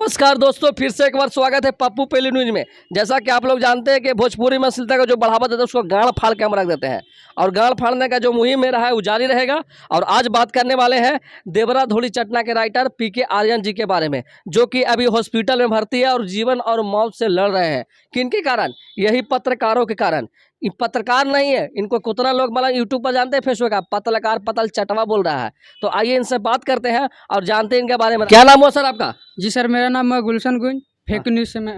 नमस्कार दोस्तों, फिर से एक बार स्वागत है पप्पू पहली न्यूज में। जैसा कि आप लोग जानते हैं कि भोजपुरी में अश्लीलता का जो बढ़ावा देता है उसको गाड़ फाड़ के हम रख देते हैं, और गाड़ फाड़ने का जो मुहिम में रहा है वो जारी रहेगा। और आज बात करने वाले हैं देवरा धूली चटना के राइटर पीके आर्यन जी के बारे में, जो कि अभी हॉस्पिटल में भर्ती है और जीवन और मौत से लड़ रहे हैं। किनके कारण? यही पत्रकारों के कारण। ये पत्रकार नहीं है, इनको कितना लोग मतलब यूट्यूब पर जानते हैं, फेसबुक का पत्रकार पतल चटवा बोल रहा है। तो आइए इनसे बात करते हैं और जानते हैं इनके बारे में। क्या नाम हुआ सर आपका? जी सर, मेरा नाम है गुलशन गुंज, फेक न्यूज से मैं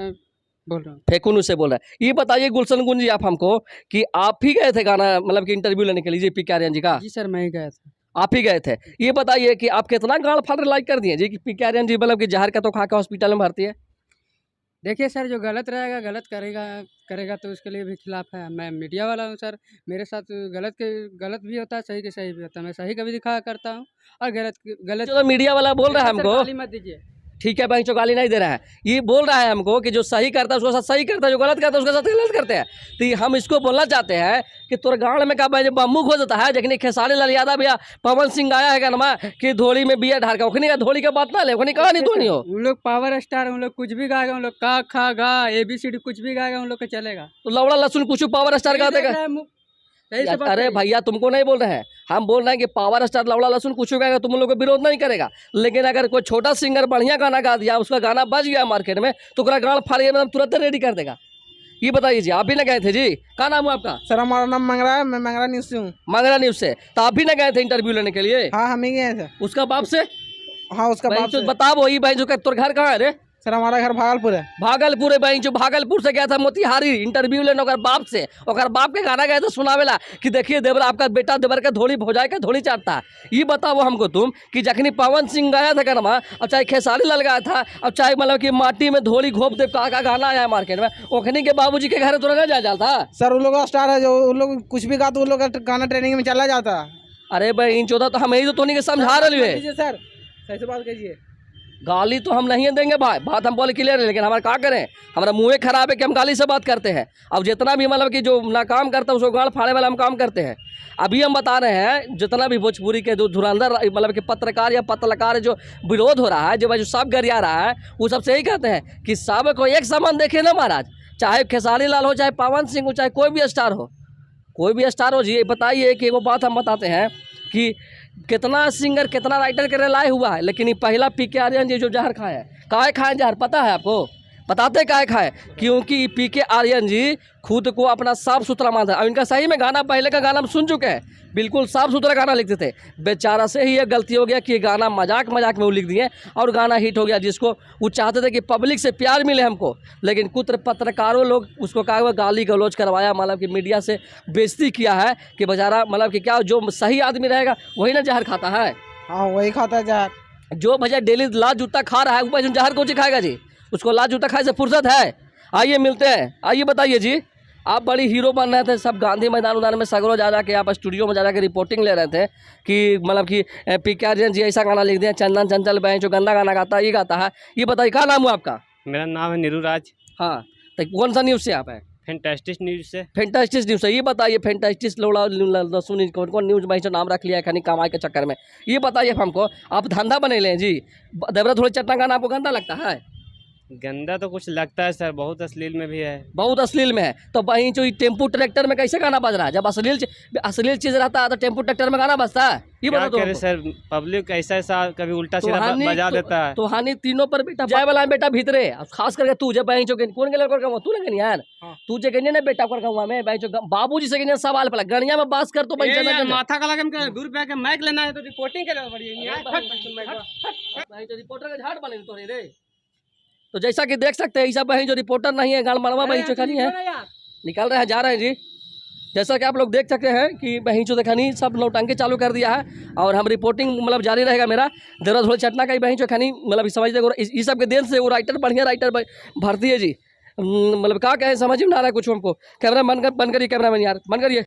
बोल रहा हूँ। फेकुन से बोल रहे हैं। ये बताइए गुलशन गुंज जी, आप हमको कि आप ही गए थे गाना मतलब कि इंटरव्यू लेने के लिए पीके आर्यन जी का? जी सर, मैं ही गया था। आप ही गए थे। ये बताइए कि आप कितना गाड़ फाड़ लाइक कर दिए जी कि पीके आर्यन जी मतलब कि जहर का तो खा के हॉस्पिटल में भर्ती है। देखिए सर, जो गलत रहेगा गलत करेगा तो उसके लिए भी खिलाफ है। मैं मीडिया वाला हूँ सर, मेरे साथ गलत भी होता है, सही के सही भी होता है। मैं सही का भी दिखा करता हूँ और गलत जो मीडिया वाला बोल रहा है हमको, गाली मत दीजिए। ठीक है भाई, गाली नहीं दे रहा है। ये बोल रहा है हमको कि जो सही करता है उसके साथ सही करता है, जो गलत करता है उसके साथ गलत करते हैं। तो हम इसको बोलना चाहते हैं कि तोर गाँव में का बम्बू खो जाता है, लेकिन खेसारी लाल यादव या पवन सिंह आया है कहना कि धोली में बिया ढार का ओखनी का धोली का बात ना ले, ओखनी कहा नहीं धोनी हो। उन लोग पावर स्टार, उन लोग कुछ भी गाएगा, उन लोग का खा गा ABCD कुछ भी गाएगा, उन लोग का चलेगा। तो लौड़ा लहसुन कुछ पावर स्टार गा देगा। अरे भैया, तुमको नहीं बोल रहे हैं, हम बोल रहे हैं कि पावर स्टार लौड़ा लहसुन कुछ गाएगा, तुम लोग को विरोध नहीं करेगा। लेकिन अगर कोई छोटा सिंगर बढ़िया गाना गा दिया, उसका गाना बज गया मार्केट में, तो गाड़ फाड़ मतलब तुरंत रेडी कर देगा। ये बताइए जी, आप भी ना गए थे जी? क्या नाम है आपका? सर हमारा नाम मंगरा है, मैं मंगरा न्यूज से हूँ। मंगरा न्यूज से? तो आप भी ना गए थे इंटरव्यू लेने के लिए? हाँ, हम ही गए थे। उसका बाप से? हाँ, उसका बाप से। बता वही भाई जो तोर घर कहाँ है रे? सर हमारा घर भागलपुर है। भागलपुर है भाई, जो भागलपुर से गया था मोतिहारी इंटरव्यू लेने ओकर बाप से। ओकर बाप के गाना गया था सुनावेला कि देखिए देवर आपका बेटा देवर का धोली भोजाए का धोली चाटता है। ये बताओ हमको तुम कि जखनी पवन सिंह गाया था गाना, और चाहे खेसारी लाल गाया था, और चाहे मतलब कि माटी में धोली घोप दे का गाना आया है मार्केट में, ओखनी के बाबूजी के घर तुरंत जा जाता। सर उन लोग का स्टार है, जो उन लोग कुछ भी गाते उन लोग का गाना ट्रेनिंग में चला जाता है। अरे भाई इन चौदह तो हम यही तो तोनी के समझा रहे हैं। सर सही से बात कीजिए। गाली तो हम नहीं देंगे भाई, बात हम बोले क्लियर है, लेकिन हमारा क्या करें, हमारा मुँह खराब है कि हम गाली से बात करते हैं। अब जितना भी मतलब कि जो नाकाम करता है उसको गाड़ फाड़े वाला हम काम करते हैं। अभी हम बता रहे हैं जितना भी भोजपुरी के जो धुरंधर मतलब कि पत्रकार या पत्रकार जो विरोध हो रहा है, जो सब गरिया रहा है, वो सबसे यही कहते हैं कि सब को एक समान देखे ना महाराज, चाहे खेसारी लाल हो, चाहे पवन सिंह हो, चाहे कोई भी स्टार हो, कोई भी स्टार हो जी। बताइए कि वो बात हम बताते हैं कि कितना सिंगर कितना राइटर के लाए हुआ है, लेकिन ये पहला पीके आर्यन जी जो जहर खाए है। काहे खाए जहर पता है आपको? बताते काहे खाए? क्योंकि पीके आर्यन जी खुद को अपना साफ सुथरा मानता है। और इनका सही में गाना, पहले का गाना हम सुन चुके हैं, बिल्कुल साफ सुथरा गाना लिखते थे। बेचारा से ही ये गलती हो गया कि ये गाना मजाक में वो लिख दिए और गाना हिट हो गया, जिसको वो चाहते थे कि पब्लिक से प्यार मिले हमको, लेकिन कुछ पत्रकारों लोग उसको कहा हुआ गाली गलौज करवाया, मतलब कि मीडिया से बेइज्जती किया है कि बेचारा मतलब कि क्या जो सही आदमी रहेगा वही ना जहर खाता है। हाँ, वही खाता है जहर। जो भैया डेली लाल जूता खा रहा है वो जहर को खाएगा जी? उसको लाल जूता खाए से फुर्सत है? आइए मिलते हैं। आइए बताइए जी, आप बड़ी हीरो बन रहे थे, सब गांधी मैदान में सगरों जा के आप स्टूडियो में जा के रिपोर्टिंग ले रहे थे कि मतलब कि पीके आर्यन जी ऐसा गाना लिख दिया, चंदन चंचल बहन जो गंदा गाना गाता है ये गाता है। ये बताइए क्या नाम हुआ आपका? मेरा नाम है नीरूराज। हाँ, तो कौन सा न्यूज़ से आप है? फैंटास्टिक न्यूज से। फैंटास्टिक न्यूज़ से। ये बताइए फैंटास्टिक लौड़ा लहसुन कौन कौन न्यूज़ भाई नाम रख लिया है खानी कमाई के चक्कर में। ये बताइए हमको, आप धंधा बने लें जी, देवरा थोड़ी चट्टा गाना आपको गंदा लगता है? गंदा तो कुछ लगता है सर, बहुत अश्लील में भी है। बहुत अश्लील में है तो वहीं जो टेम्पू ट्रैक्टर में कैसे गाना बज रहा है? जब अश्लील चीज रहता है तो टेम्पू ट्रैक्टर में गाना बजता है? ये बता दो सर, पब्लिक ऐसा कभी उल्टा सीधा बजा देता है। तो हानि तीनों पर बेटा जाए वाला बेटा भीतरे, खास करके तू जब बहन चौके कौन गेल कर तू लगे यार, तू जे गने ना बेटा कर कहूं मैं बहन चौ बाबूजी से गने सवाल पड़ा गणिया में बात कर तो बहन माथा का लगे 2 रुपया के माइक लेना है तो रिपोर्टिंग के लिए बढ़िया रिपोर्टर का झाड़ बने तो रे। तो जैसा कि देख सकते हैं ऐसा बहन जो रिपोर्टर नहीं है, गाल मरवा बहन चौखानी है, निकल रहे हैं जा रहे हैं जी। जैसा कि आप लोग देख सकते हैं कि बहन चो देखनी सब नौटंकी चालू कर दिया है, और हम रिपोर्टिंग मतलब जारी रहेगा मेरा। देवरा धोली चटना का ही बहन चौखानी मतलब समझ देखो इस सब के देन से वो राइटर बढ़िया राइटर भर्ती है जी। मतलब क्या कहें समझ में ना आ रहा है कुछ हमको। कैमरा बंद करिए, कैमरा मैन यार बंद करिए।